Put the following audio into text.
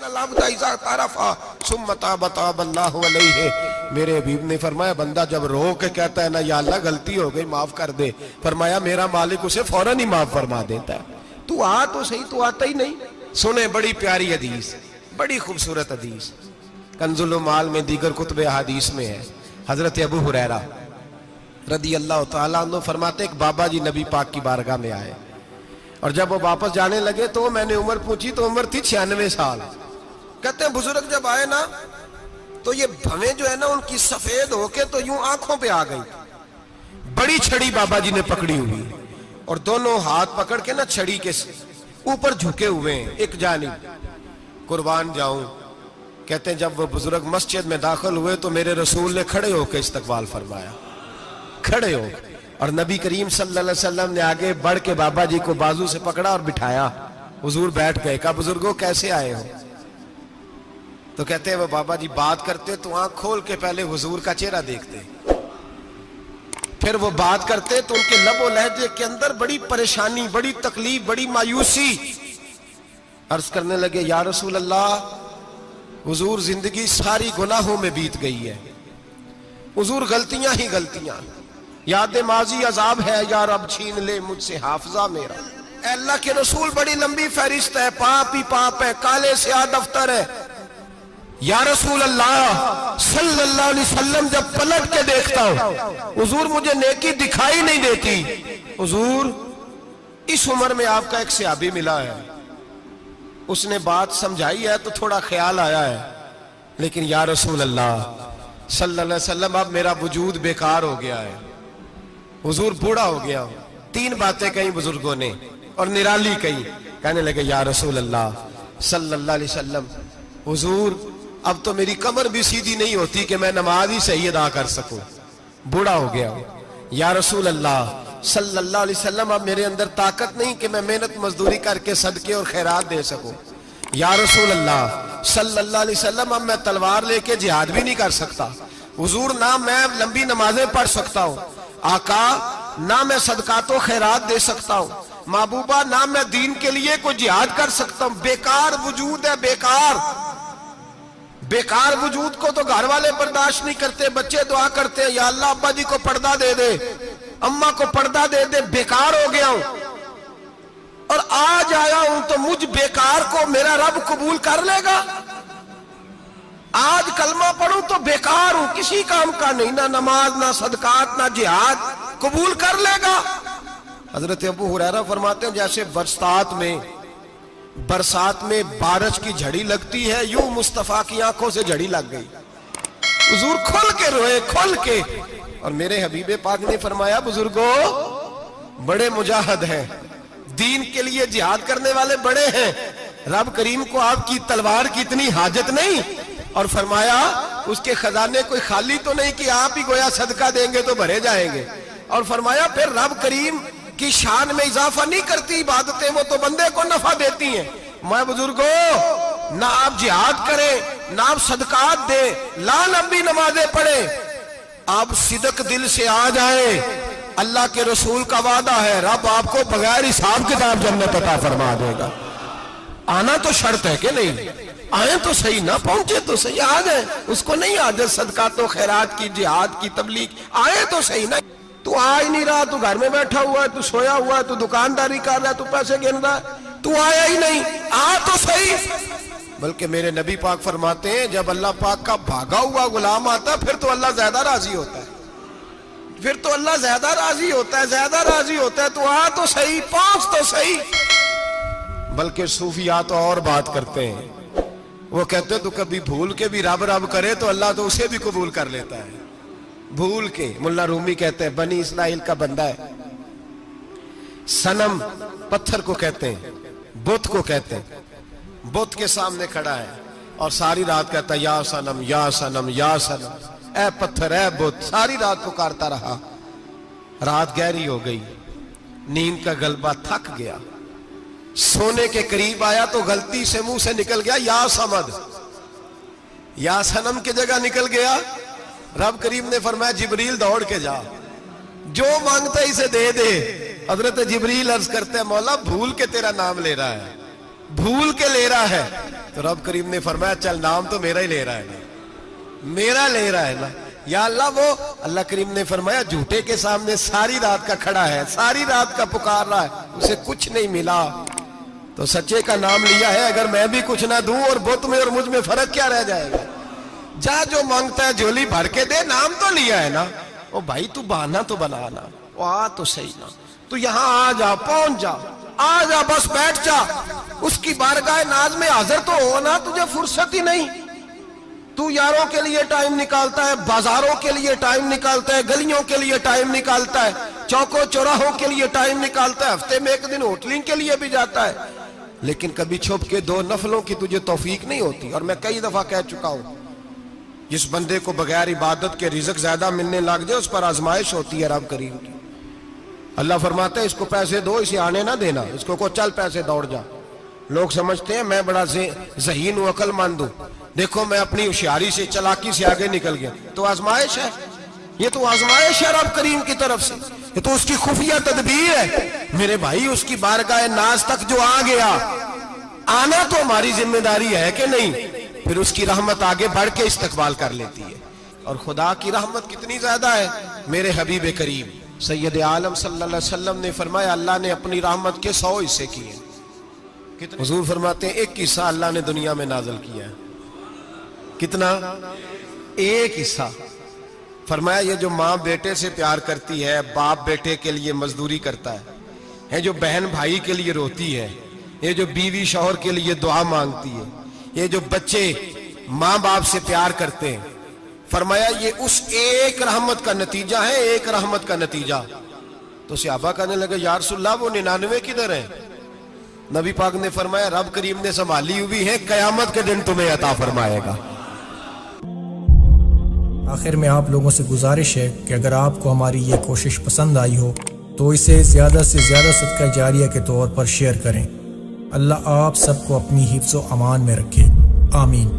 العبد اذا طرفا ثم تاب تاب اللہ علیہ. میرے حبیب نے فرمایا بندہ جب رو کے کہتا ہے نا یا اللہ غلطی ہو گئی معاف کر دے, فرمایا میرا مالک اسے فوراً ہی معاف فرما دیتا ہے. تو آ تو صحیح, تو آتا ہی نہیں. سنیں بڑی پیاری حدیث, بڑی خوبصورت حدیث, کنز المال میں دیگر کتب احادیث میں ہے. حضرت ابو ہریرہ رضی اللہ تعالیٰ عنہ فرماتے ایک بابا جی نبی پاک کی بارگاہ میں آئے, اور جب وہ واپس جانے لگے تو میں نے عمر پوچھی تو عمر تھی 96 سال. کہتے ہیں بزرگ جب آئے نا تو یہ بھویں جو ہے نا ان کی سفید ہو کے تو یوں آنکھوں پہ آ گئی. بڑی چھڑی بابا جی نے پکڑی ہوئی اور دونوں ہاتھ پکڑ کے نا چھڑی کے اوپر جھکے ہوئے ہیں ایک جانب. قربان جاؤں, کہتے ہیں جب وہ بزرگ مسجد میں داخل ہوئے تو میرے رسول نے کھڑے ہو کے استقبال فرمایا, کھڑے ہو, اور نبی کریم صلی اللہ علیہ وسلم نے آگے بڑھ کے بابا جی کو بازو سے پکڑا اور بٹھایا. حضور بیٹھ گئے. کہا بزرگوں کیسے آئے ہو؟ تو کہتے ہیں وہ بابا جی بات کرتے تو آنکھ کھول کے پہلے حضور کا چہرہ دیکھتے, پھر وہ بات کرتے تو ان کے لب و لہجے کے اندر بڑی پریشانی, بڑی تکلیف, بڑی مایوسی. عرض کرنے لگے یا رسول اللہ, حضور زندگی ساری گناہوں میں بیت گئی ہے, حضور غلطیاں ہی غلطیاں, یاد ماضی عذاب ہے, یا رب چھین لے مجھ سے حافظہ میرا. اے اللہ کے رسول بڑی لمبی فہرست ہے, پاپ ہی پاپ ہے, کالے سیاہ دفتر ہے. یا رسول اللہ صلی اللہ علیہ وسلم جب پلٹ کے دیکھتا ہوں حضور مجھے نیکی دکھائی نہیں دیتی. حضور اس عمر میں آپ کا ایک صحابی ملا ہے, اس نے بات سمجھائی ہے تو تھوڑا خیال آیا ہے, لیکن یا رسول اللہ صلی اللہ علیہ وسلم اب میرا وجود بیکار ہو گیا ہے, حضور بوڑھا ہو گیا ہوں. 3 باتیں کہیں بزرگوں نے اور نرالی کہیں. کہنے لگے یا رسول اللہ صلی اللہ علیہ وسلم, حضور اب تو میری کمر بھی سیدھی نہیں ہوتی کہ میں نماز ہی صحیح ادا کر سکوں, بوڑھا ہو گیا ہوں. یا رسول اللہ صلی اللہ علیہ وسلم اب میرے اندر طاقت نہیں کہ میں محنت مزدوری کر کے صدقے اور خیرات دے سکوں. یا رسول اللہ صلی اللہ علیہ وسلم اب میں تلوار لے کے جہاد بھی نہیں کر سکتا. حضور نہ میں لمبی نمازیں پڑھ سکتا ہوں, آقا نہ میں صدقات و خیرات دے سکتا ہوں, محبوبہ نہ میں دین کے لیے کوئی جہاد کر سکتا ہوں. بیکار وجود ہے, بیکار وجود کو تو گھر والے برداشت نہیں کرتے, بچے دعا کرتے ہیں یا اللہ ابا جی کو پردہ دے دے, اماں کو پردہ دے دے. بیکار ہو گیا ہوں اور آج آیا ہوں تو مجھ بیکار کو میرا رب قبول کر لے گا. آج کلمہ پڑھوں تو بیکار ہوں, کسی کام کا نہیں, نہ نماز نہ صدقات نہ جہاد, قبول کر لے گا. حضرت ابو ہریرہ فرماتے ہیں جیسے برسات میں بارش کی جھڑی لگتی ہے, یوں مصطفیٰ کی آنکھوں سے جھڑی لگ گئی. حضور کھل کے روئے, کھل کے. اور میرے حبیب پاک نے فرمایا بزرگوں بڑے مجاہد ہیں, دین کے لیے جہاد کرنے والے بڑے ہیں, رب کریم کو آپ کی تلوار کی اتنی حاجت نہیں. اور فرمایا اس کے خزانے کوئی خالی تو نہیں کہ آپ ہی گویا صدقہ دیں گے تو بھرے جائیں گے. اور فرمایا پھر رب کریم کی شان میں اضافہ نہیں کرتی عبادتیں, وہ تو بندے کو نفع دیتی ہیں. میں بزرگوں نہ آپ جہاد کریں, نہ آپ صدقات دیں, لا لمبی نمازیں پڑھیں, آپ صدق دل سے آ جائیں, اللہ کے رسول کا وعدہ ہے رب آپ کو بغیر حساب کتاب جنت عطا فرما دے گا. آنا تو شرط ہے کہ نہیں, آئیں تو صحیح, نہ پہنچے تو صحیح, آ جائیں. اس کو نہیں عادت صدقات و خیرات کی, جہاد کی, تبلیغ, آئے تو صحیح. نہ تو آ ہی نہیں رہا, تو گھر میں بیٹھا ہوا ہے, تو سویا ہوا ہے, تو دکانداری کر رہا ہے, تو پیسے گن رہا ہے, تو آیا ہی نہیں, آ تو صحیح. بلکہ میرے نبی پاک فرماتے ہیں جب اللہ پاک کا بھاگا ہوا غلام آتا ہے پھر تو اللہ زیادہ راضی ہوتا ہے, پھر تو اللہ زیادہ راضی ہوتا ہے, زیادہ راضی ہوتا ہے. تو آ تو صحیح, پہنچ تو صحیح. بلکہ صوفیاء تو اور بات کرتے ہیں, وہ کہتے ہیں تو کبھی بھول کے بھی رب رب کرے تو اللہ تو اسے بھی قبول کر لیتا ہے, بھول کے. ملا رومی کہتے ہیں بنی اسرائیل کا بندہ ہے, صنم پتھر کو کہتے ہیں, بت کو کہتے ہیں, بت کے سامنے کھڑا ہے اور ساری رات کہتا ہے یا صنم یا صنم یا صنم, اے پتھر اے بت, ساری رات پکارتا رہا. رات گہری ہو گئی, نیند کا غلبہ, تھک گیا, سونے کے قریب آیا تو غلطی سے منہ سے نکل گیا یا صمد, یا صنم کی جگہ نکل گیا. رب کریم نے فرمایا جبریل دوڑ کے جا, جو مانگتا ہے اسے دے دے. حضرت جبریل عرض کرتے ہیں مولا بھول کے تیرا نام لے رہا ہے, بھول کے لے رہا ہے تو رب کریم نے فرمایا چل نام تو میرا ہی لے رہا ہے نا، میرا لے رہا ہے نا یا اللہ۔ وہ اللہ کریم نے فرمایا جھوٹے کے سامنے ساری رات کا کھڑا ہے، ساری رات کا پکار رہا ہے، اسے کچھ نہیں ملا تو سچے کا نام لیا ہے۔ اگر میں بھی کچھ نہ دوں اور بت میں اور مجھ میں فرق کیا رہ جائے گا؟ جا جو مانگتا ہے جھولی بھر کے دے، نام تو لیا ہے نا۔ او بھائی تو بہانا تو بنانا، او آ تو صحیح نا، تو یہاں آ جا، پہنچ جا، آ جا، بس بیٹھ جا، اس کی بارگاہ ناز میں حاضر تو ہونا، تجھے فرصت ہی نہیں۔ تو یاروں کے لیے ٹائم نکالتا ہے، بازاروں کے لیے ٹائم نکالتا ہے، گلیوں کے لیے ٹائم نکالتا ہے، چوکوں چوراہوں کے لیے ٹائم نکالتا ہے، ہفتے میں ایک دن ہوٹلنگ کے لیے بھی جاتا ہے، لیکن کبھی چھپ کے 2 نفلوں کی تجھے توفیق نہیں ہوتی۔ اور میں کئی دفعہ کہہ چکا ہوں، جس بندے کو بغیر عبادت کے رزق زیادہ ملنے لگ جائے اس پر آزمائش ہوتی ہے رب کریم کی۔ اللہ فرماتا ہے اس کو پیسے دو، اسے آنے نہ دینا، اس کو چل پیسے دوڑ جا۔ لوگ سمجھتے ہیں میں بڑا ذہین ہوں، عقل مند ہوں، دیکھو میں اپنی ہوشیاری سے، چلاکی سے آگے نکل گیا، تو آزمائش ہے، یہ تو آزمائش ہے رب کریم کی طرف سے، یہ تو اس کی خفیہ تدبیر ہے۔ میرے بھائی اس کی بارگاہ ناز تک جو آ گیا، آنا تو ہماری ذمہ داری ہے کہ نہیں؟ پھر اس کی رحمت آگے بڑھ کے استقبال کر لیتی ہے۔ اور خدا کی رحمت کتنی زیادہ ہے، میرے حبیب کریم سید عالم صلی اللہ علیہ وسلم نے فرمایا اللہ نے اپنی رحمت کے 100 حصے کیے۔ حضور فرماتے ہیں 1 حصہ اللہ نے دنیا میں نازل کیا ہے۔ کتنا؟ 1 حصہ۔ فرمایا یہ جو ماں بیٹے سے پیار کرتی ہے، باپ بیٹے کے لیے مزدوری کرتا ہے، جو بہن بھائی کے لیے روتی ہے، یہ جو بیوی شوہر کے لیے دعا مانگتی ہے، یہ جو بچے ماں باپ سے پیار کرتے ہیں، فرمایا یہ اس ایک رحمت کا نتیجہ ہے، ایک رحمت کا نتیجہ۔ تو صحابہ کہنے لگے یا رسول اللہ وہ 99 کدھر ہیں؟ نبی پاک نے فرمایا رب کریم نے سنبھالی ہوئی ہے، قیامت کے دن تمہیں عطا فرمائے گا۔ آخر میں آپ لوگوں سے گزارش ہے کہ اگر آپ کو ہماری یہ کوشش پسند آئی ہو تو اسے زیادہ سے زیادہ صدقہ جاریہ کے طور پر شیئر کریں۔ اللہ آپ سب کو اپنی حفظ و امان میں رکھے، آمین۔